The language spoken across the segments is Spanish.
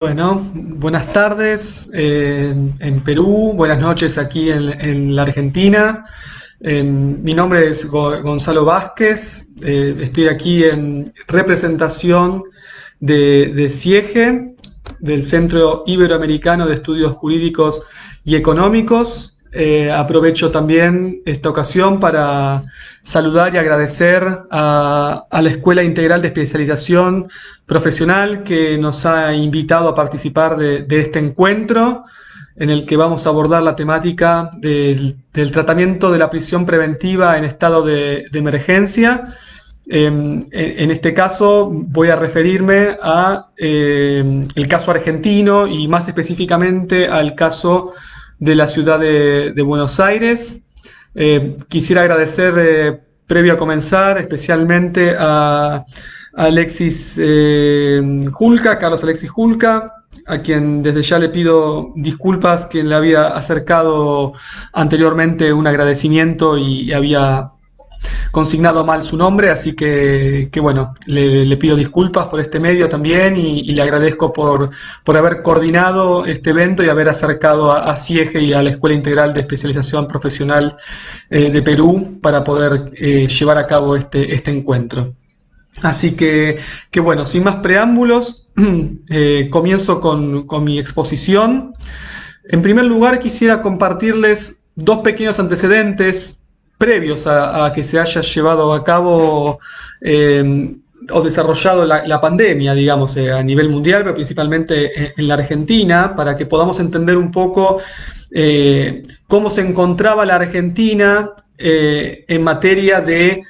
Bueno, buenas tardes en Perú, buenas noches aquí en la Argentina. Mi nombre es Gonzalo Vázquez, estoy aquí en representación de CIEGE, del Centro Iberoamericano de Estudios Jurídicos y Económicos. Aprovecho también esta ocasión para saludar y agradecer a la Escuela Integral de Especialización Profesional que nos ha invitado a participar de este encuentro en el que vamos a abordar la temática del tratamiento de la prisión preventiva en estado de emergencia. En este caso voy a referirme a el caso argentino y más específicamente al caso de la ciudad de Buenos Aires. Quisiera agradecer, previo a comenzar, especialmente a Alexis Julca, Carlos Alexis Julca, a quien desde ya le pido disculpas, quien le había acercado anteriormente un agradecimiento y había consignado mal su nombre, así que bueno, le pido disculpas por este medio también y le agradezco por haber coordinado este evento y haber acercado a CIEGE y a la Escuela Integral de Especialización Profesional de Perú para poder llevar a cabo este encuentro. Así que bueno, sin más preámbulos, comienzo con mi exposición. En primer lugar, quisiera compartirles dos pequeños antecedentes previos a que se haya llevado a cabo o desarrollado la pandemia, digamos, a nivel mundial, pero principalmente en la Argentina, para que podamos entender un poco cómo se encontraba la Argentina en materia de,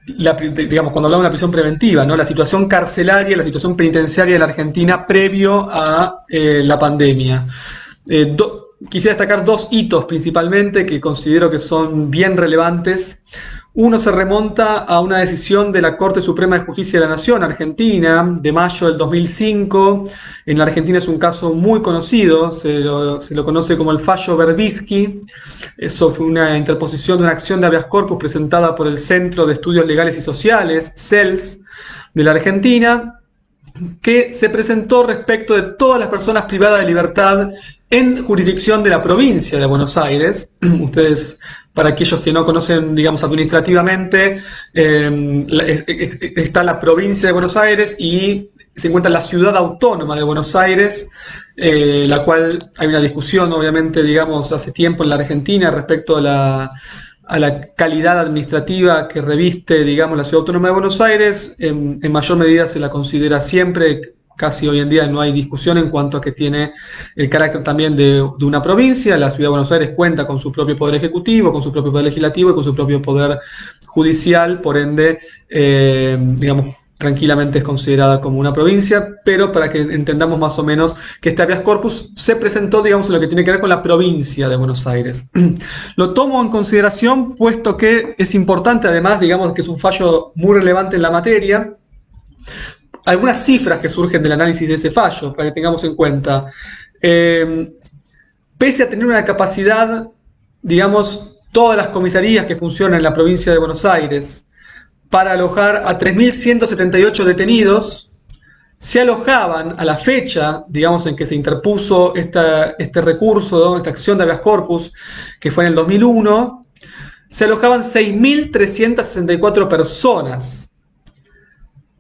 digamos, cuando hablamos de una prisión preventiva, ¿no? La situación carcelaria, la situación penitenciaria de la Argentina previo a la pandemia. Quisiera destacar dos hitos principalmente que considero que son bien relevantes. Uno se remonta a una decisión de la Corte Suprema de Justicia de la Nación Argentina de mayo del 2005. En la Argentina es un caso muy conocido, se lo conoce como el fallo Berbisky. Eso fue una interposición de una acción de habeas corpus presentada por el Centro de Estudios Legales y Sociales, CELS, de la Argentina, que se presentó respecto de todas las personas privadas de libertad en jurisdicción de la provincia de Buenos Aires. Ustedes, para aquellos que no conocen, digamos, administrativamente, está la provincia de Buenos Aires y se encuentra la ciudad autónoma de Buenos Aires, la cual hay una discusión, obviamente, digamos, hace tiempo en la Argentina respecto a la calidad administrativa que reviste, digamos, la Ciudad Autónoma de Buenos Aires. En mayor medida se la considera siempre, casi hoy en día no hay discusión en cuanto a que tiene el carácter también de una provincia. La Ciudad de Buenos Aires cuenta con su propio poder ejecutivo, con su propio poder legislativo y con su propio poder judicial, por ende, digamos, tranquilamente es considerada como una provincia, pero para que entendamos más o menos que este habeas corpus se presentó, digamos, en lo que tiene que ver con la provincia de Buenos Aires. Lo tomo en consideración puesto que es importante, además, digamos, que es un fallo muy relevante en la materia. Algunas cifras que surgen del análisis de ese fallo, para que tengamos en cuenta. Pese a tener una capacidad, digamos, todas las comisarías que funcionan en la provincia de Buenos Aires, para alojar a 3.178 detenidos, se alojaban a la fecha, digamos, en que se interpuso este recurso, ¿no? Esta acción de habeas corpus, que fue en el 2001, se alojaban 6.364 personas,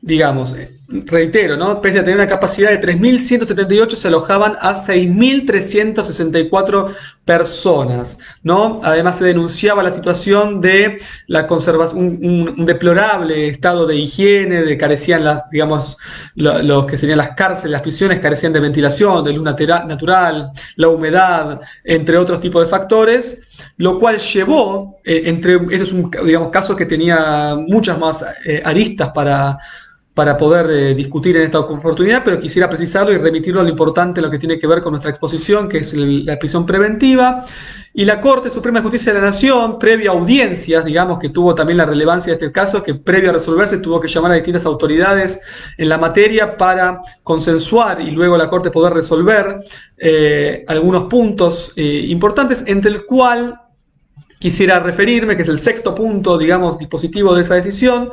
digamos. Reitero, ¿no? Pese a tener una capacidad de 3.178, se alojaban a 6.364 personas, ¿no? Además se denunciaba la situación de la conservación, un deplorable estado de higiene, carecían digamos, los que serían las cárceles, las prisiones carecían de ventilación, de luz natural, la humedad, entre otros tipos de factores, lo cual llevó, ese es un, digamos, caso que tenía muchas más aristas para poder discutir en esta oportunidad, pero quisiera precisarlo y remitirlo a lo importante, lo que tiene que ver con nuestra exposición, que es la prisión preventiva. Y la Corte Suprema de Justicia de la Nación, previa a audiencias, digamos, que tuvo también la relevancia de este caso, que previo a resolverse tuvo que llamar a distintas autoridades en la materia para consensuar y luego la Corte poder resolver algunos puntos importantes, entre el cual quisiera referirme, que es el sexto punto, digamos, dispositivo de esa decisión,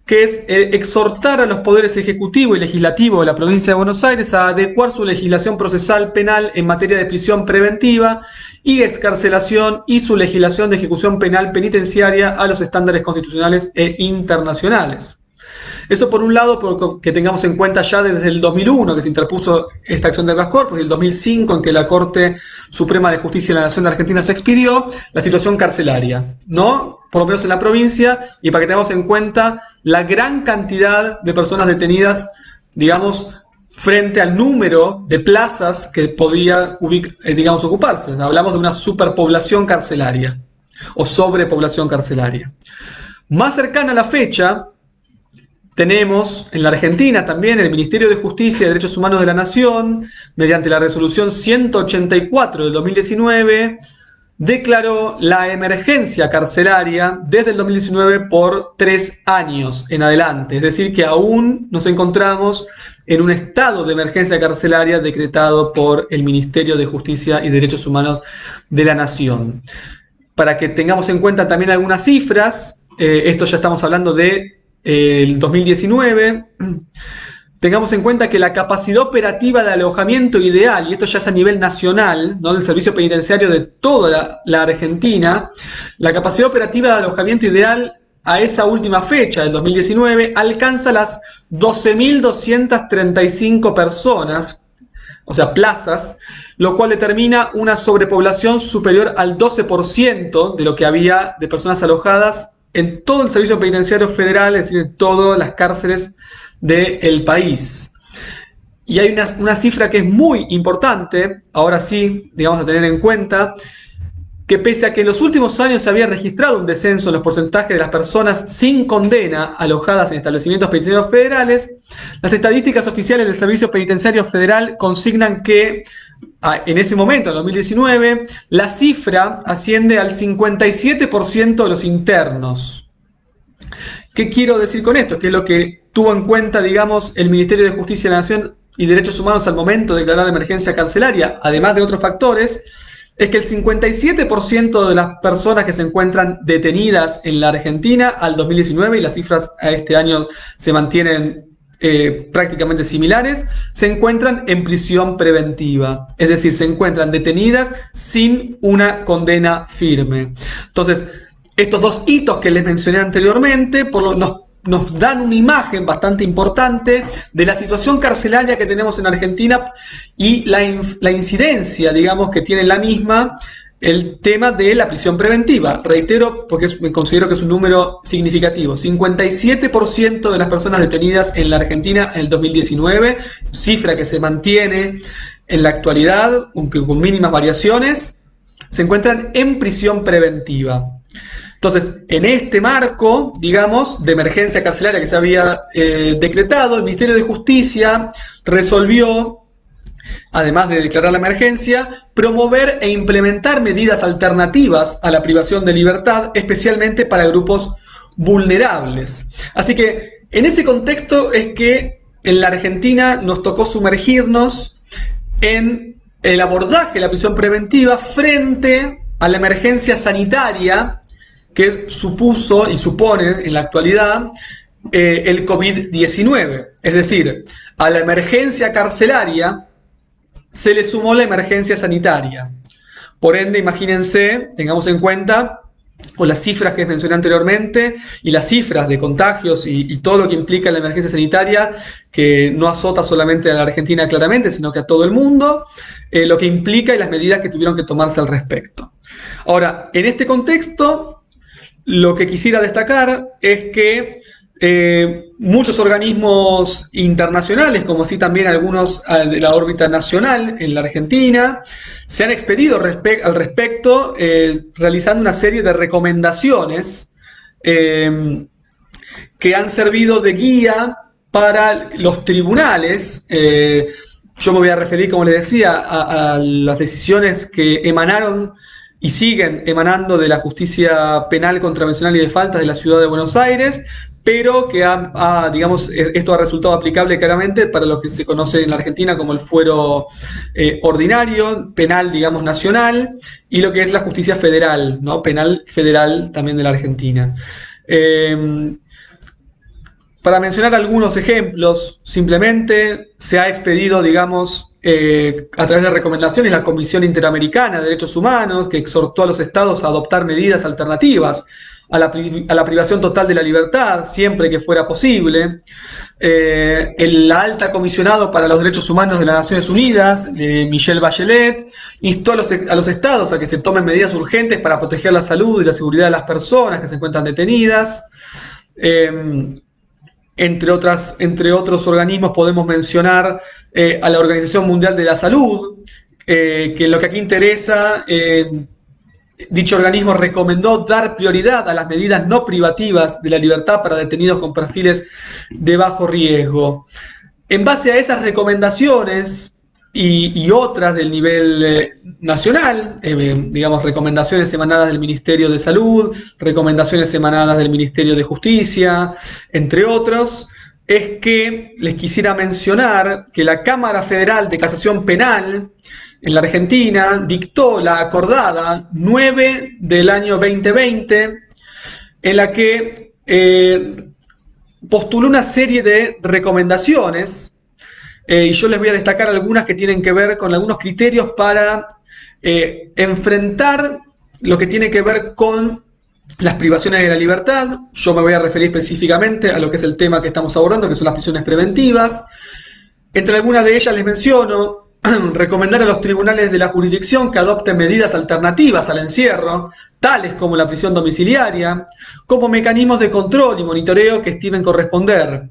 que es exhortar a los poderes ejecutivo y legislativo de la provincia de Buenos Aires a adecuar su legislación procesal penal en materia de prisión preventiva y excarcelación y su legislación de ejecución penal penitenciaria a los estándares constitucionales e internacionales. Eso por un lado, porque tengamos en cuenta ya desde el 2001 que se interpuso esta acción de habeas corpus y el 2005 en que la Corte Suprema de Justicia de la Nación de Argentina se expidió la situación carcelaria, ¿no? Por lo menos en la provincia, y para que tengamos en cuenta la gran cantidad de personas detenidas, digamos, frente al número de plazas que podía, digamos, ocuparse. Hablamos de una superpoblación carcelaria o sobrepoblación carcelaria. Más cercana a la fecha, tenemos en la Argentina también el Ministerio de Justicia y Derechos Humanos de la Nación, mediante la resolución 184 del 2019, declaró la emergencia carcelaria desde el 2019 por 3 años en adelante. Es decir, que aún nos encontramos en un estado de emergencia carcelaria decretado por el Ministerio de Justicia y Derechos Humanos de la Nación. Para que tengamos en cuenta también algunas cifras, esto ya estamos hablando de el 2019, tengamos en cuenta que la capacidad operativa de alojamiento ideal, y esto ya es a nivel nacional, ¿no?, del servicio penitenciario de toda la Argentina, la capacidad operativa de alojamiento ideal a esa última fecha, del 2019, alcanza las 12.235 personas, o sea, plazas, lo cual determina una sobrepoblación superior al 12% de lo que había de personas alojadas en todo el servicio penitenciario federal, es decir, en todas las cárceles del país. Y hay una cifra que es muy importante, ahora sí, digamos, a tener en cuenta, que pese a que en los últimos años se había registrado un descenso en los porcentajes de las personas sin condena alojadas en establecimientos penitenciarios federales, las estadísticas oficiales del Servicio Penitenciario Federal consignan que en ese momento, en 2019, la cifra asciende al 57% de los internos. ¿Qué quiero decir con esto? Que es lo que tuvo en cuenta, digamos, el Ministerio de Justicia de la Nación y Derechos Humanos al momento de declarar la emergencia carcelaria, además de otros factores, es que el 57% de las personas que se encuentran detenidas en la Argentina al 2019, y las cifras a este año se mantienen prácticamente similares, se encuentran en prisión preventiva, es decir, se encuentran detenidas sin una condena firme. Entonces, estos dos hitos que les mencioné anteriormente nos dan una imagen bastante importante de la situación carcelaria que tenemos en Argentina y la incidencia, digamos, que tiene la misma el tema de la prisión preventiva. Reitero, porque considero que es un número significativo. 57% de las personas detenidas en la Argentina en el 2019, cifra que se mantiene en la actualidad, aunque con mínimas variaciones, se encuentran en prisión preventiva. Entonces, en este marco, digamos, de emergencia carcelaria que se había decretado, el Ministerio de Justicia resolvió, además de declarar la emergencia, promover e implementar medidas alternativas a la privación de libertad, especialmente para grupos vulnerables. Así que, en ese contexto es que en la Argentina nos tocó sumergirnos en el abordaje de la prisión preventiva frente a la emergencia sanitaria que supuso y supone en la actualidad el COVID-19. Es decir, a la emergencia carcelaria se le sumó la emergencia sanitaria. Por ende, imagínense, tengamos en cuenta, con las cifras que mencioné anteriormente y las cifras de contagios y todo lo que implica la emergencia sanitaria, que no azota solamente a la Argentina claramente, sino que a todo el mundo, lo que implica y las medidas que tuvieron que tomarse al respecto. Ahora, en este contexto, lo que quisiera destacar es que muchos organismos internacionales, como así también algunos de la órbita nacional en la Argentina, se han expedido al respecto, realizando una serie de recomendaciones que han servido de guía para los tribunales. Yo me voy a referir, como les decía, a las decisiones que emanaron y siguen emanando de la justicia penal, contravencional y de faltas de la ciudad de Buenos Aires, pero que digamos, esto ha resultado aplicable claramente para lo que se conoce en la Argentina como el fuero ordinario, penal, digamos, nacional, y lo que es la justicia federal, ¿no? Penal federal también de la Argentina. Para mencionar algunos ejemplos, simplemente se ha expedido, digamos, a través de recomendaciones, la Comisión Interamericana de Derechos Humanos, que exhortó a los estados a adoptar medidas alternativas a la privación total de la libertad, siempre que fuera posible. El alta comisionado para los derechos humanos de las Naciones Unidas, Michelle Bachelet, instó a los estados a que se tomen medidas urgentes para proteger la salud y la seguridad de las personas que se encuentran detenidas. Entre otros organismos podemos mencionar a la Organización Mundial de la Salud, que lo que aquí interesa, dicho organismo recomendó dar prioridad a las medidas no privativas de la libertad para detenidos con perfiles de bajo riesgo. En base a esas recomendaciones y otras del nivel nacional, digamos, recomendaciones emanadas del Ministerio de Salud, recomendaciones emanadas del Ministerio de Justicia, entre otros, es que les quisiera mencionar que la Cámara Federal de Casación Penal en la Argentina dictó la acordada 9 del año 2020, en la que postuló una serie de recomendaciones, y yo les voy a destacar algunas que tienen que ver con algunos criterios para enfrentar lo que tiene que ver con las privaciones de la libertad. Yo me voy a referir específicamente a lo que es el tema que estamos abordando, que son las prisiones preventivas. Entre algunas de ellas les menciono recomendar a los tribunales de la jurisdicción que adopten medidas alternativas al encierro, tales como la prisión domiciliaria, como mecanismos de control y monitoreo que estimen corresponder.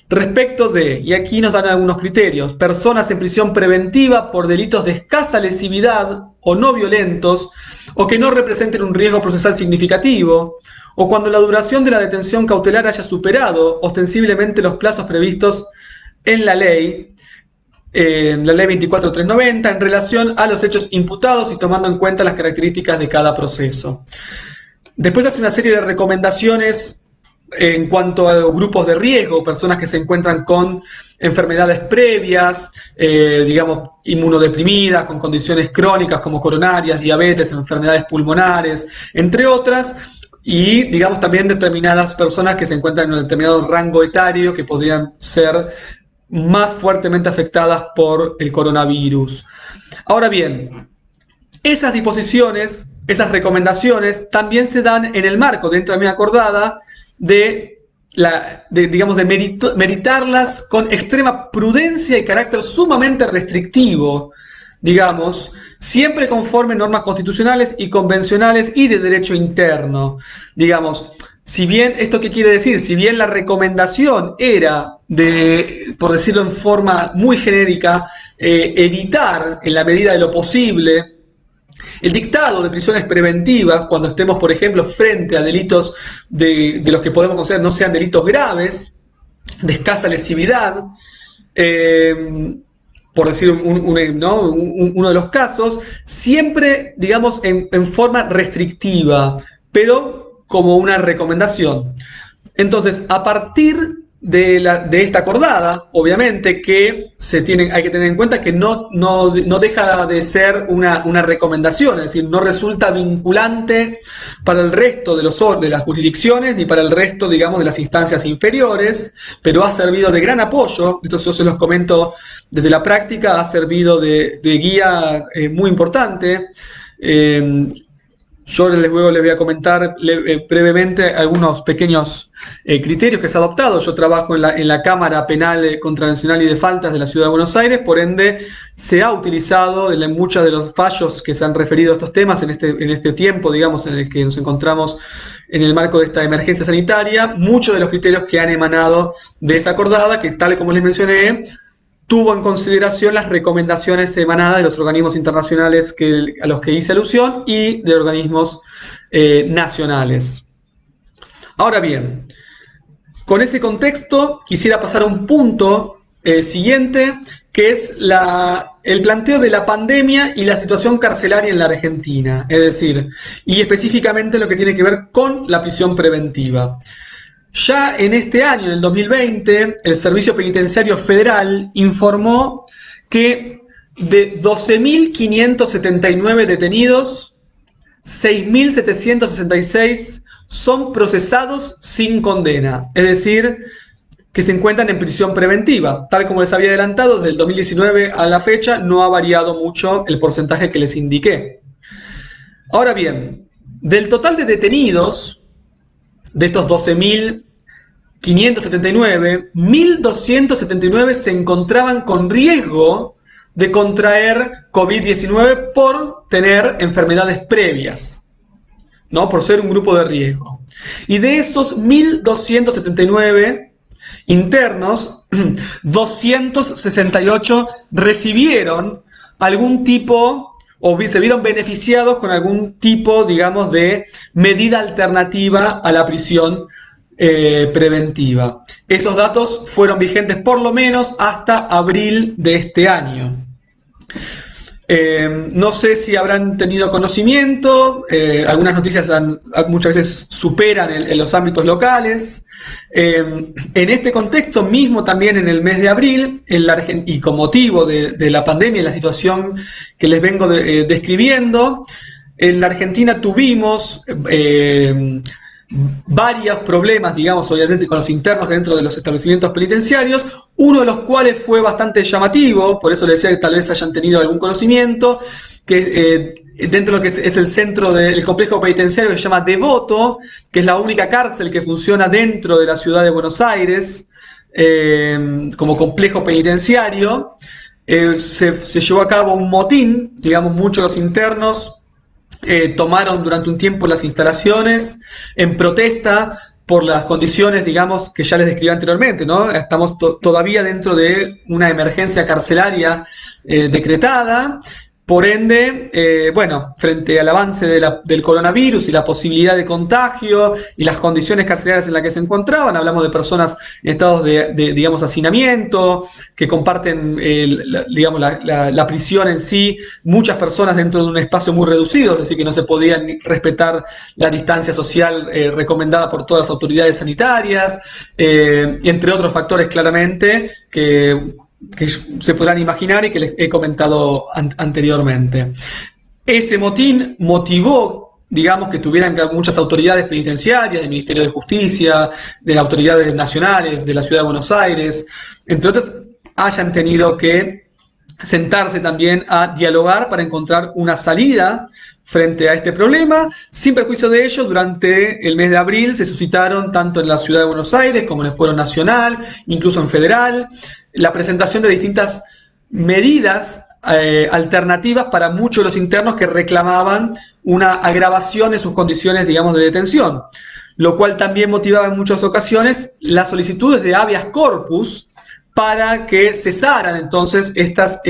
Respecto de, y aquí nos dan algunos criterios, personas en prisión preventiva por delitos de escasa lesividad o no violentos, o que no representen un riesgo procesal significativo, o cuando la duración de la detención cautelar haya superado ostensiblemente los plazos previstos en la ley 24390, en relación a los hechos imputados y tomando en cuenta las características de cada proceso. Después hace una serie de recomendaciones en cuanto a los grupos de riesgo, personas que se encuentran con enfermedades previas, digamos, inmunodeprimidas, con condiciones crónicas como coronarias, diabetes, enfermedades pulmonares, entre otras, y, digamos, también determinadas personas que se encuentran en un determinado rango etario que podrían ser más fuertemente afectadas por el coronavirus. Ahora bien, esas disposiciones, esas recomendaciones también se dan en el marco, dentro de mi acordada, digamos, meditarlas con extrema prudencia y carácter sumamente restrictivo, digamos, siempre conforme normas constitucionales y convencionales y de derecho interno. Digamos, si bien, ¿esto qué quiere decir? Si bien la recomendación era de, por decirlo en forma muy genérica, evitar en la medida de lo posible el dictado de prisiones preventivas cuando estemos, por ejemplo, frente a delitos de los que podemos considerar no sean delitos graves, de escasa lesividad, por decir uno de los casos, siempre, digamos, en forma restrictiva, pero como una recomendación. Entonces, a partir de esta acordada, obviamente que hay que tener en cuenta que no deja de ser una recomendación, es decir, no resulta vinculante para el resto de las jurisdicciones ni para el resto, digamos, de las instancias inferiores, pero ha servido de gran apoyo. Esto yo se los comento desde la práctica, ha servido de guía muy importante. Yo luego les voy a comentar brevemente algunos pequeños criterios que se han adoptado. Yo trabajo en la Cámara Penal Contravencional y de Faltas de la Ciudad de Buenos Aires, por ende se ha utilizado en muchos de los fallos que se han referido a estos temas en este tiempo, digamos, en el que nos encontramos en el marco de esta emergencia sanitaria, muchos de los criterios que han emanado de esa acordada, que tal como les mencioné, tuvo en consideración las recomendaciones emanadas de los organismos internacionales a los que hice alusión y de organismos nacionales. Ahora bien, con ese contexto quisiera pasar a un punto siguiente, que es el planteo de la pandemia y la situación carcelaria en la Argentina, es decir, y específicamente lo que tiene que ver con la prisión preventiva. Ya en este año, en el 2020, el Servicio Penitenciario Federal informó que de 12.579 detenidos, 6.766 son procesados sin condena. Es decir, que se encuentran en prisión preventiva. Tal como les había adelantado, desde el 2019 a la fecha no ha variado mucho el porcentaje que les indiqué. Ahora bien, del total de detenidos, de estos 12.579, 1.279 se encontraban con riesgo de contraer COVID-19 por tener enfermedades previas, ¿no? Por ser un grupo de riesgo. Y de esos 1.279 internos, 268 recibieron algún tipo o se vieron beneficiados con algún tipo, digamos, de medida alternativa a la prisión preventiva. Esos datos fueron vigentes por lo menos hasta abril de este año. No sé si habrán tenido conocimiento, algunas noticias muchas veces superan en los ámbitos locales. En este contexto mismo, también en el mes de abril, y con motivo de la pandemia y la situación que les vengo describiendo, en la Argentina tuvimos varios problemas, digamos, obviamente con los internos dentro de los establecimientos penitenciarios, uno de los cuales fue bastante llamativo, por eso les decía que tal vez hayan tenido algún conocimiento, que dentro de lo que es el centro del complejo penitenciario que se llama Devoto, que es la única cárcel que funciona dentro de la ciudad de Buenos Aires como complejo penitenciario, se llevó a cabo un motín, digamos, muchos de los internos tomaron durante un tiempo las instalaciones en protesta por las condiciones, digamos, que ya les describí anteriormente, ¿no? Estamos todavía dentro de una emergencia carcelaria decretada. Por ende, bueno, frente al avance del coronavirus y la posibilidad de contagio y las condiciones carcelarias en las que se encontraban, hablamos de personas en estados digamos, hacinamiento, que comparten, digamos, la prisión en sí, muchas personas dentro de un espacio muy reducido, es decir, que no se podían respetar la distancia social recomendada por todas las autoridades sanitarias, y entre otros factores claramente que se podrán imaginar y que les he comentado anteriormente. Ese motín motivó, digamos, que tuvieran muchas autoridades penitenciarias, del Ministerio de Justicia, de las autoridades nacionales, de la Ciudad de Buenos Aires, entre otras, hayan tenido que sentarse también a dialogar para encontrar una salida frente a este problema. Sin perjuicio de ello, durante el mes de abril se suscitaron tanto en la Ciudad de Buenos Aires como en el Fuero Nacional, incluso en Federal, la presentación de distintas medidas alternativas para muchos de los internos que reclamaban una agravación en sus condiciones, digamos, de detención, lo cual también motivaba en muchas ocasiones las solicitudes de habeas corpus para que cesaran entonces estas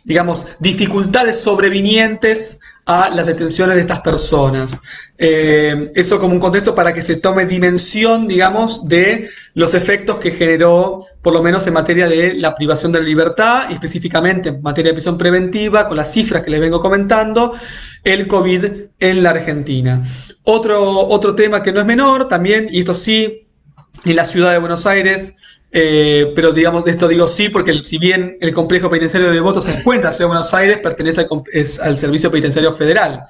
digamos, dificultades sobrevinientes a las detenciones de estas personas. Eso como un contexto para que se tome dimensión, digamos, de los efectos que generó, por lo menos en materia de la privación de la libertad, y específicamente en materia de prisión preventiva, con las cifras que les vengo comentando, el COVID en la Argentina. Otro tema que no es menor también, y esto sí, en la ciudad de Buenos Aires, pero digamos, de esto digo sí, porque si bien el complejo penitenciario de Devoto se encuentra en la ciudad de Buenos Aires, pertenece al Servicio Penitenciario Federal.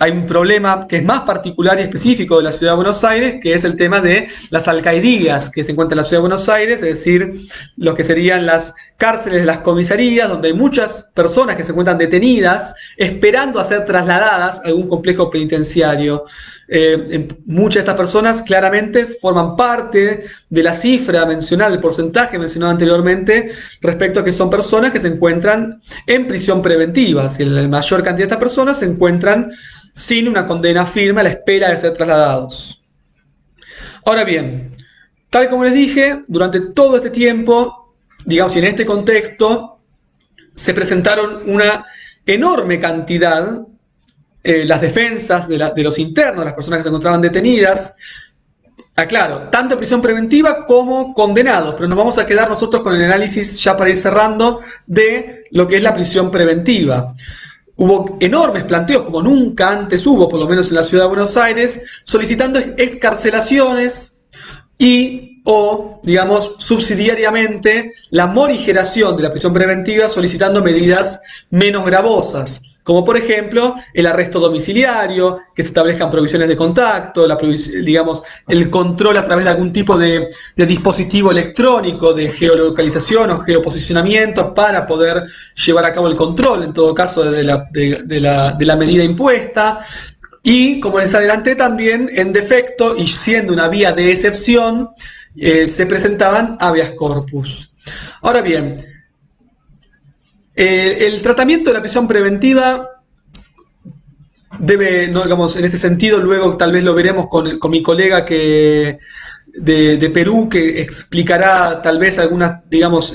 Hay un problema que es más particular y específico de la ciudad de Buenos Aires, que es el tema de las alcaidías que se encuentran en la ciudad de Buenos Aires, es decir, lo que serían las cárceles de las comisarías, donde hay muchas personas que se encuentran detenidas esperando a ser trasladadas a algún complejo penitenciario. Muchas de estas personas claramente forman parte de la cifra mencionada, el porcentaje mencionado anteriormente, respecto a que son personas que se encuentran en prisión preventiva. Si la mayor cantidad de estas personas se encuentran sin una condena firme a la espera de ser trasladados. Ahora bien, tal como les dije, durante todo este tiempo, digamos, y en este contexto, se presentaron una enorme cantidad, las defensas de los internos, las personas que se encontraban detenidas, aclaro, tanto en prisión preventiva como condenados, pero nos vamos a quedar nosotros con el análisis, ya para ir cerrando, de lo que es la prisión preventiva. Hubo enormes planteos, como nunca antes hubo, por lo menos en la ciudad de Buenos Aires, solicitando excarcelaciones o, digamos, subsidiariamente, la morigeración de la prisión preventiva, solicitando medidas menos gravosas, como por ejemplo el arresto domiciliario, que se establezcan provisiones de contacto, digamos, el control a través de algún tipo de dispositivo electrónico de geolocalización o geoposicionamiento para poder llevar a cabo el control, en todo caso, de la medida impuesta. Y, como les adelanté también, en defecto y siendo una vía de excepción, se presentaban habeas corpus. Ahora bien, el tratamiento de la prisión preventiva debe, no, digamos, en este sentido, luego tal vez lo veremos con mi colega de Perú, que explicará tal vez algunas, digamos,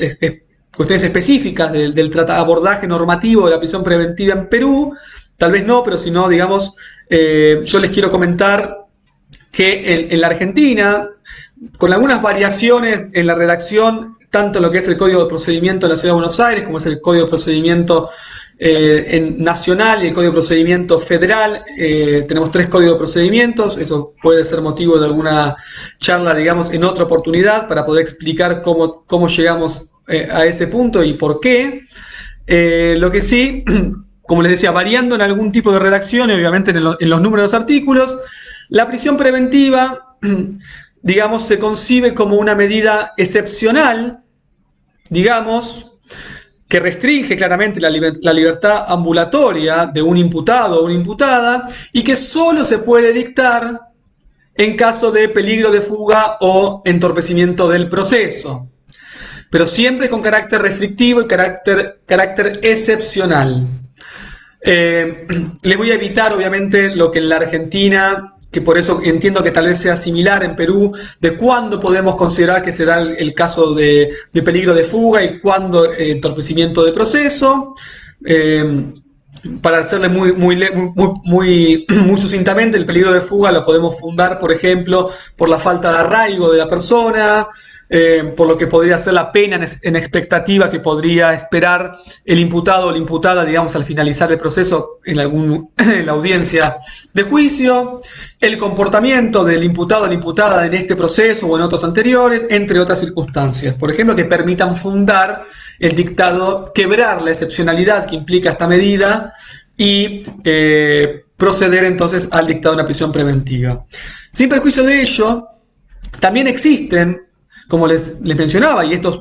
cuestiones específicas del abordaje normativo de la prisión preventiva en Perú. Tal vez no, pero si no, digamos, yo les quiero comentar que en la Argentina, con algunas variaciones en la redacción, tanto lo que es el Código de Procedimiento de la Ciudad de Buenos Aires, como es el Código de Procedimiento nacional y el Código de Procedimiento federal. Tenemos 3 códigos de procedimientos. Eso puede ser motivo de alguna charla, digamos, en otra oportunidad, para poder explicar cómo llegamos a ese punto y por qué. Lo que sí, como les decía, variando en algún tipo de redacción y obviamente en los números de los artículos, la prisión preventiva, digamos, se concibe como una medida excepcional, digamos, que restringe claramente la libertad ambulatoria de un imputado o una imputada y que solo se puede dictar en caso de peligro de fuga o entorpecimiento del proceso, pero siempre con carácter restrictivo y carácter excepcional. Les voy a evitar, obviamente, lo que en la Argentina, que por eso entiendo que tal vez sea similar en Perú, de cuándo podemos considerar que se da el caso de peligro de fuga y cuándo entorpecimiento de proceso. Para hacerle muy sucintamente, el peligro de fuga lo podemos fundar, por ejemplo, por la falta de arraigo de la persona, por lo que podría ser la pena en expectativa que podría esperar el imputado o la imputada, digamos, al finalizar el proceso en la audiencia de juicio, el comportamiento del imputado o la imputada en este proceso o en otros anteriores, entre otras circunstancias, por ejemplo, que permitan fundar el dictado, quebrar la excepcionalidad que implica esta medida y proceder entonces al dictado de una prisión preventiva. Sin perjuicio de ello, también existen, como les mencionaba, y esto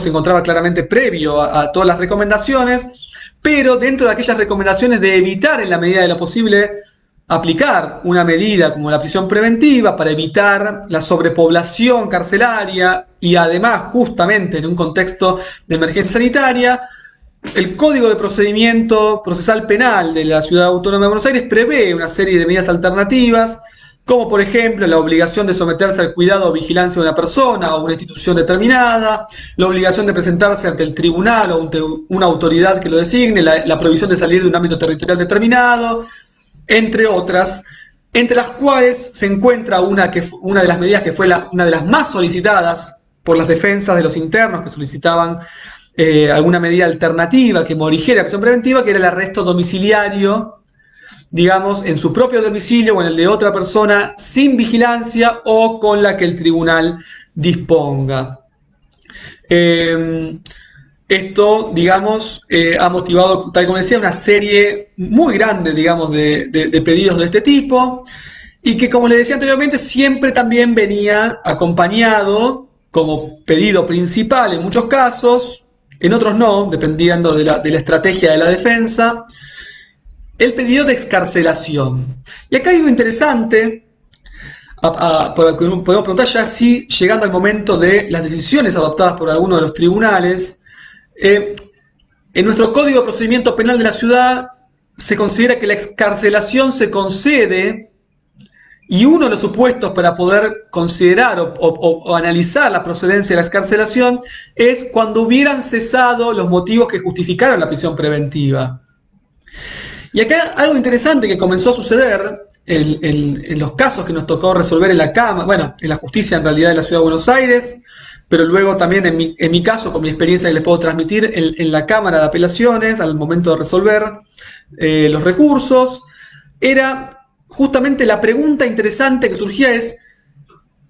se encontraba claramente previo a todas las recomendaciones, pero dentro de aquellas recomendaciones de evitar en la medida de lo posible aplicar una medida como la prisión preventiva para evitar la sobrepoblación carcelaria y además justamente en un contexto de emergencia sanitaria, el Código de Procedimiento Procesal Penal de la Ciudad Autónoma de Buenos Aires prevé una serie de medidas alternativas, como por ejemplo la obligación de someterse al cuidado o vigilancia de una persona o una institución determinada, la obligación de presentarse ante el tribunal o ante una autoridad que lo designe, la prohibición de salir de un ámbito territorial determinado, entre otras, entre las cuales se encuentra una de las medidas que fue una de las más solicitadas por las defensas de los internos que solicitaban alguna medida alternativa que morigera la prisión preventiva, que era el arresto domiciliario, digamos, en su propio domicilio o en el de otra persona, sin vigilancia o con la que el tribunal disponga. Esto, digamos, ha motivado, tal como decía, una serie muy grande, digamos, de pedidos de este tipo, y que, como les decía anteriormente, siempre también venía acompañado, como pedido principal en muchos casos, en otros no, dependiendo de la estrategia de la defensa, el pedido de excarcelación. Y acá hay algo interesante, podemos preguntar ya si, llegando al momento de las decisiones adoptadas por algunos de los tribunales, en nuestro Código de Procedimiento Penal de la Ciudad se considera que la excarcelación se concede, y uno de los supuestos para poder considerar o analizar la procedencia de la excarcelación es cuando hubieran cesado los motivos que justificaron la prisión preventiva. Y acá algo interesante que comenzó a suceder en los casos que nos tocó resolver en la Cámara, bueno, en la justicia en realidad de la Ciudad de Buenos Aires, pero luego también en mi caso, con mi experiencia que les puedo transmitir en la Cámara de Apelaciones, al momento de resolver los recursos, era justamente la pregunta interesante que surgía es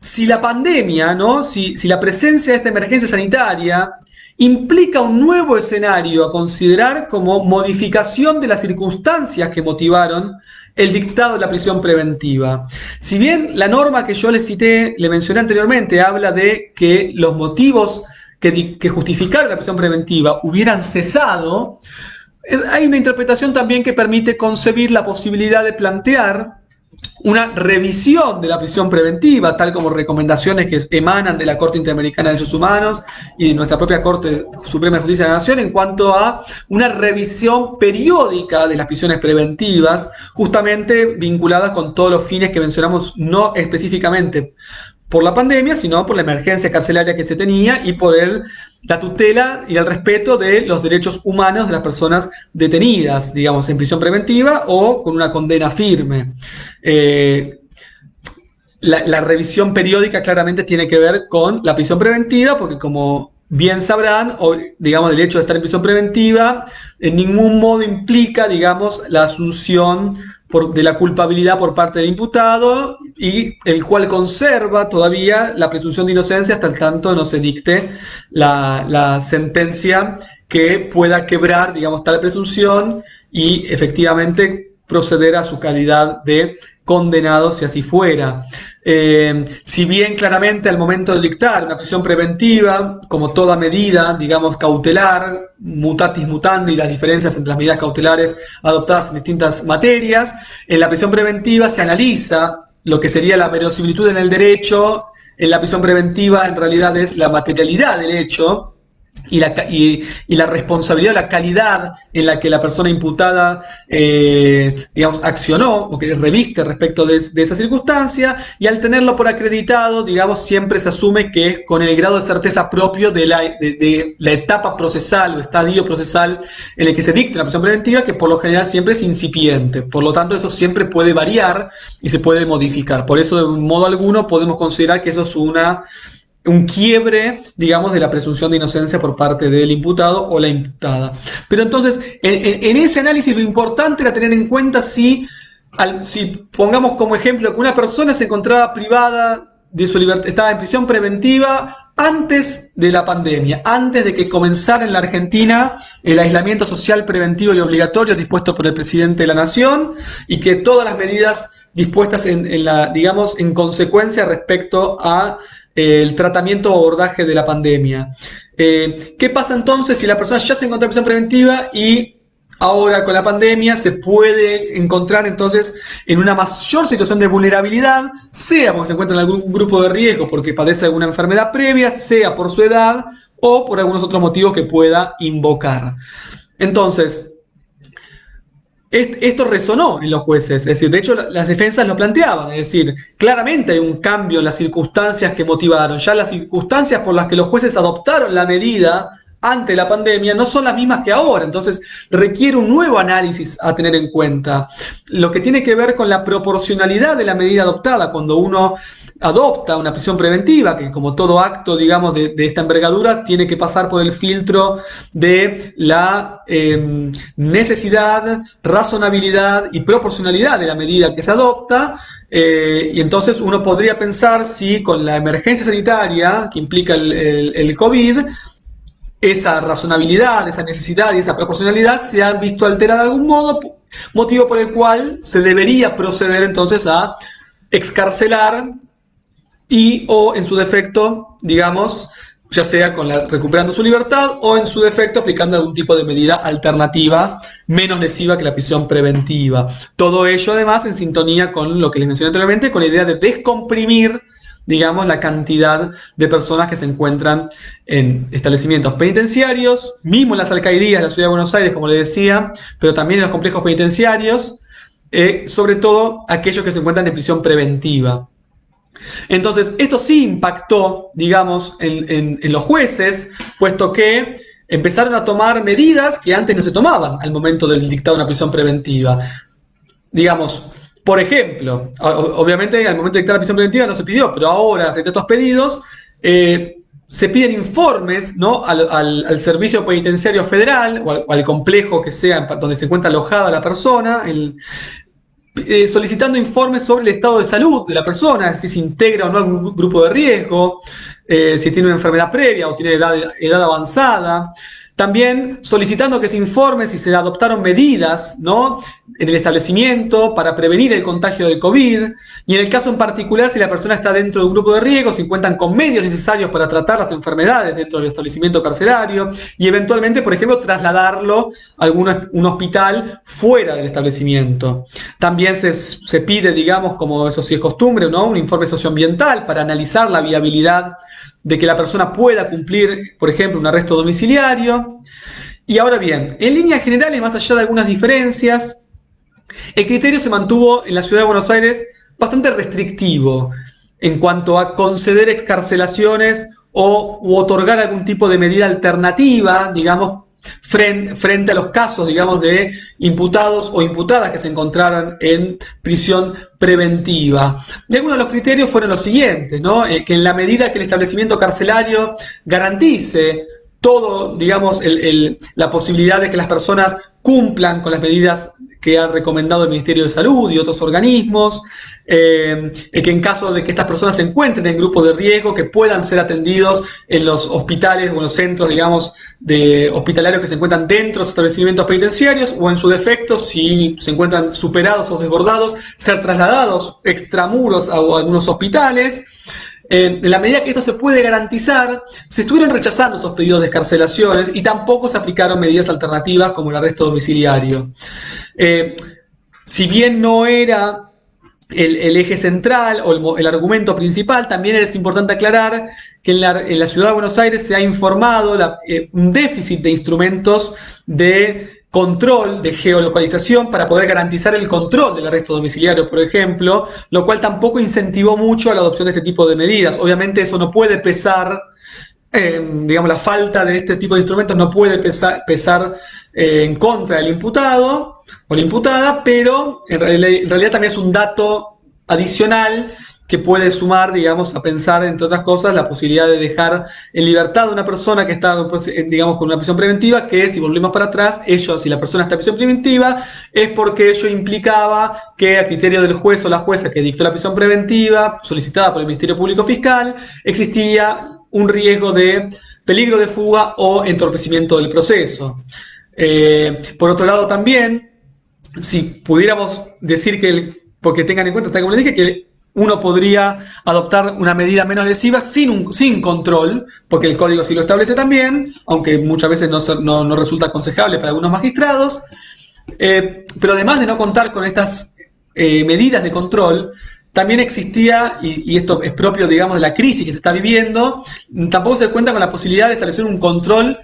si la pandemia, ¿no? si la presencia de esta emergencia sanitaria implica un nuevo escenario a considerar como modificación de las circunstancias que motivaron el dictado de la prisión preventiva. Si bien la norma que yo le cité, le mencioné anteriormente, habla de que los motivos que justificaron la prisión preventiva hubieran cesado, hay una interpretación también que permite concebir la posibilidad de plantear una revisión de la prisión preventiva, tal como recomendaciones que emanan de la Corte Interamericana de Derechos Humanos y de nuestra propia Corte Suprema de Justicia de la Nación en cuanto a una revisión periódica de las prisiones preventivas, justamente vinculadas con todos los fines que mencionamos, no específicamente por la pandemia, sino por la emergencia carcelaria que se tenía y por la tutela y el respeto de los derechos humanos de las personas detenidas, digamos, en prisión preventiva o con una condena firme. La revisión periódica claramente tiene que ver con la prisión preventiva, porque como bien sabrán, digamos, el hecho de estar en prisión preventiva en ningún modo implica, digamos, la asunción de la culpabilidad por parte del imputado, y el cual conserva todavía la presunción de inocencia hasta el tanto no se dicte la sentencia que pueda quebrar, digamos, tal presunción y efectivamente proceder a su calidad de condenado si así fuera. Si bien claramente al momento de dictar una prisión preventiva, como toda medida, digamos, cautelar, mutatis mutandi, las diferencias entre las medidas cautelares adoptadas en distintas materias, en la prisión preventiva se analiza lo que sería la verosimilitud en el derecho. En la prisión preventiva en realidad es la materialidad del hecho y la responsabilidad, la calidad en la que la persona imputada, digamos, accionó o que reviste respecto de esa circunstancia, y al tenerlo por acreditado, digamos, siempre se asume que es con el grado de certeza propio de la etapa procesal o estadio procesal en el que se dicta la prisión preventiva, que por lo general siempre es incipiente. Por lo tanto, eso siempre puede variar y se puede modificar. Por eso, de modo alguno, podemos considerar que eso es un quiebre, digamos, de la presunción de inocencia por parte del imputado o la imputada. Pero entonces, en ese análisis lo importante era tener en cuenta si pongamos como ejemplo que una persona se encontraba privada de su libertad, estaba en prisión preventiva antes de la pandemia, antes de que comenzara en la Argentina el aislamiento social preventivo y obligatorio dispuesto por el presidente de la Nación, y que todas las medidas dispuestas digamos, en consecuencia respecto a el tratamiento o abordaje de la pandemia. ¿Qué pasa entonces si la persona ya se encontró en prisión preventiva y ahora con la pandemia se puede encontrar entonces en una mayor situación de vulnerabilidad, sea porque se encuentra en algún grupo de riesgo porque padece alguna enfermedad previa, sea por su edad o por algunos otros motivos que pueda invocar? Entonces, esto resonó en los jueces, es decir, de hecho las defensas lo planteaban, es decir, claramente hay un cambio en las circunstancias que motivaron, ya las circunstancias por las que los jueces adoptaron la medida ante la pandemia no son las mismas que ahora, entonces requiere un nuevo análisis a tener en cuenta. Lo que tiene que ver con la proporcionalidad de la medida adoptada cuando uno adopta una prisión preventiva, que como todo acto, digamos, de esta envergadura, tiene que pasar por el filtro de la necesidad, razonabilidad y proporcionalidad de la medida que se adopta. Y entonces uno podría pensar si con la emergencia sanitaria que implica el COVID, esa razonabilidad, esa necesidad y esa proporcionalidad se han visto alterada de algún modo, motivo por el cual se debería proceder entonces a excarcelar o en su defecto, digamos, ya sea recuperando su libertad o en su defecto aplicando algún tipo de medida alternativa menos lesiva que la prisión preventiva. Todo ello además en sintonía con lo que les mencioné anteriormente, con la idea de descomprimir, digamos, la cantidad de personas que se encuentran en establecimientos penitenciarios, mismo en las alcaldías de la Ciudad de Buenos Aires, como les decía, pero también en los complejos penitenciarios, sobre todo aquellos que se encuentran en prisión preventiva. Entonces, esto sí impactó, digamos, en los jueces, puesto que empezaron a tomar medidas que antes no se tomaban al momento del dictado de una prisión preventiva. Digamos, por ejemplo, obviamente al momento de dictar la prisión preventiva no se pidió, pero ahora, frente a estos pedidos, se piden informes, ¿no?, al Servicio Penitenciario Federal o al complejo que sea donde se encuentra alojada la persona, solicitando informes sobre el estado de salud de la persona, si se integra o no a algún grupo de riesgo, si tiene una enfermedad previa o tiene edad avanzada. También solicitando que se informe si se adoptaron medidas, ¿no?, en el establecimiento para prevenir el contagio del COVID, y en el caso en particular si la persona está dentro de un grupo de riesgo, si cuentan con medios necesarios para tratar las enfermedades dentro del establecimiento carcelario, y eventualmente, por ejemplo, trasladarlo a un hospital fuera del establecimiento. También se pide, digamos, como eso sí es costumbre, ¿no?, un informe socioambiental para analizar la viabilidad de que la persona pueda cumplir, por ejemplo, un arresto domiciliario. Y ahora bien, en líneas generales, más allá de algunas diferencias, el criterio se mantuvo en la Ciudad de Buenos Aires bastante restrictivo en cuanto a conceder excarcelaciones u otorgar algún tipo de medida alternativa, digamos, frente a los casos, digamos, de imputados o imputadas que se encontraran en prisión preventiva. Y algunos de los criterios fueron los siguientes, ¿no? Que en la medida que el establecimiento carcelario garantice todo, digamos, la posibilidad de que las personas cumplan con las medidas que ha recomendado el Ministerio de Salud y otros organismos, que en caso de que estas personas se encuentren en grupos de riesgo, que puedan ser atendidos en los hospitales o en los centros, digamos, de hospitalarios que se encuentran dentro de los establecimientos penitenciarios, o en su defecto, si se encuentran superados o desbordados, ser trasladados extramuros a algunos hospitales. En la medida que esto se puede garantizar, se estuvieron rechazando esos pedidos de excarcelaciones y tampoco se aplicaron medidas alternativas como el arresto domiciliario. Si bien no era el eje central o el argumento principal, también es importante aclarar que en la Ciudad de Buenos Aires se ha informado un déficit de instrumentos de control, de geolocalización, para poder garantizar el control del arresto domiciliario, por ejemplo, lo cual tampoco incentivó mucho a la adopción de este tipo de medidas. Obviamente eso no puede pesar, digamos, la falta de este tipo de instrumentos no puede pesar en contra del imputado o la imputada, pero en realidad también es un dato adicional que puede sumar, digamos, a pensar, entre otras cosas, la posibilidad de dejar en libertad a una persona que está, digamos, con una prisión preventiva, que si volvemos para atrás, si la persona está en prisión preventiva, es porque ello implicaba que a criterio del juez o la jueza que dictó la prisión preventiva, solicitada por el Ministerio Público Fiscal, existía un riesgo de peligro de fuga o entorpecimiento del proceso. Por otro lado también, si pudiéramos decir porque tengan en cuenta, tal como les dije, que uno podría adoptar una medida menos lesiva sin control, porque el código sí lo establece también, aunque muchas veces no resulta aconsejable para algunos magistrados. Pero además de no contar con estas medidas de control, también existía, y esto es propio, digamos, de la crisis que se está viviendo, tampoco se cuenta con la posibilidad de establecer un control,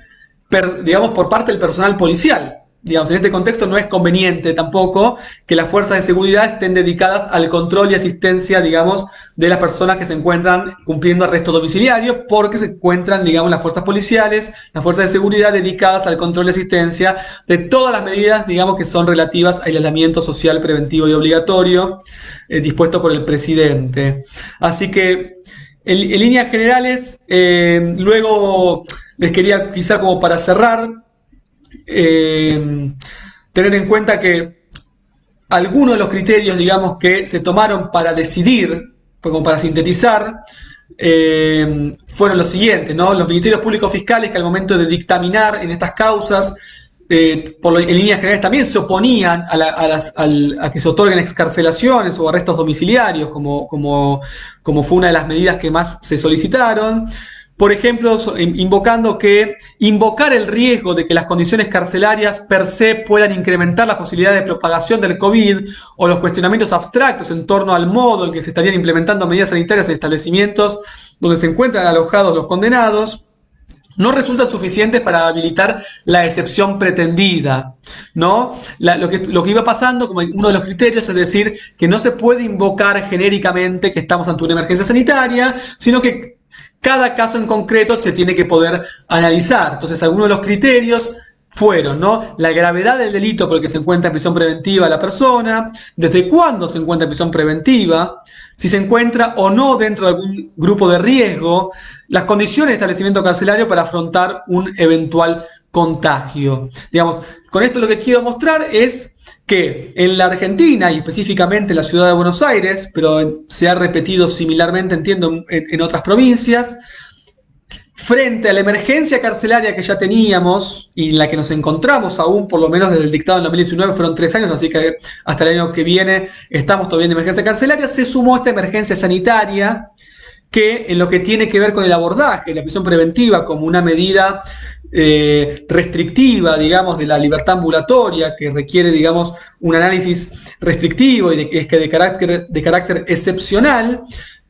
digamos, por parte del personal policial. Digamos, en este contexto no es conveniente tampoco que las fuerzas de seguridad estén dedicadas al control y asistencia, digamos, de las personas que se encuentran cumpliendo arresto domiciliario, porque se encuentran, digamos, las fuerzas policiales, las fuerzas de seguridad dedicadas al control y asistencia de todas las medidas, digamos, que son relativas al aislamiento social preventivo y obligatorio dispuesto por el presidente. Así que, en líneas generales, luego les quería, quizá como para cerrar, tener en cuenta que algunos de los criterios, digamos, que se tomaron para decidir, como para sintetizar, fueron los siguientes, ¿no? Los ministerios públicos fiscales, que al momento de dictaminar en estas causas, en líneas generales también se oponían a que se otorguen excarcelaciones o arrestos domiciliarios, como fue una de las medidas que más se solicitaron. Por ejemplo, invocar el riesgo de que las condiciones carcelarias per se puedan incrementar la posibilidad de propagación del COVID, o los cuestionamientos abstractos en torno al modo en que se estarían implementando medidas sanitarias en establecimientos donde se encuentran alojados los condenados, no resultan suficientes para habilitar la excepción pretendida, ¿no? Lo que iba pasando como uno de los criterios es decir que no se puede invocar genéricamente que estamos ante una emergencia sanitaria, sino que cada caso en concreto se tiene que poder analizar. Entonces, algunos de los criterios fueron, ¿no?, la gravedad del delito por el que se encuentra en prisión preventiva la persona, desde cuándo se encuentra en prisión preventiva, si se encuentra o no dentro de algún grupo de riesgo, las condiciones de establecimiento carcelario para afrontar un eventual contagio. Digamos, con esto lo que quiero mostrar es que en la Argentina, y específicamente en la ciudad de Buenos Aires, pero se ha repetido similarmente, entiendo, en otras provincias, frente a la emergencia carcelaria que ya teníamos y en la que nos encontramos aún, por lo menos desde el dictado en 2019, fueron 3 años, así que hasta el año que viene estamos todavía en emergencia carcelaria, se sumó esta emergencia sanitaria que en lo que tiene que ver con el abordaje, la prisión preventiva como una medida restrictiva, digamos, de la libertad ambulatoria, que requiere, digamos, un análisis restrictivo y de carácter excepcional.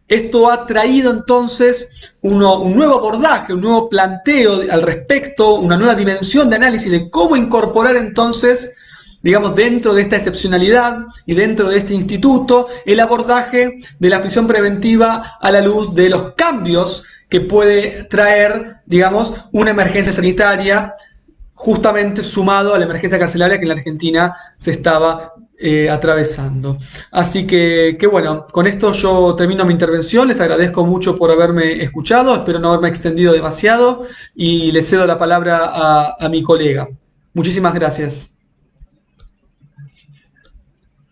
Esto ha traído entonces un nuevo abordaje, un nuevo planteo al respecto, una nueva dimensión de análisis de cómo incorporar entonces, digamos, dentro de esta excepcionalidad y dentro de este instituto, el abordaje de la prisión preventiva a la luz de los cambios que puede traer, digamos, una emergencia sanitaria, justamente sumado a la emergencia carcelaria que en la Argentina se estaba atravesando. Así que bueno, con esto yo termino mi intervención, les agradezco mucho por haberme escuchado, espero no haberme extendido demasiado y le cedo la palabra a mi colega. Muchísimas gracias.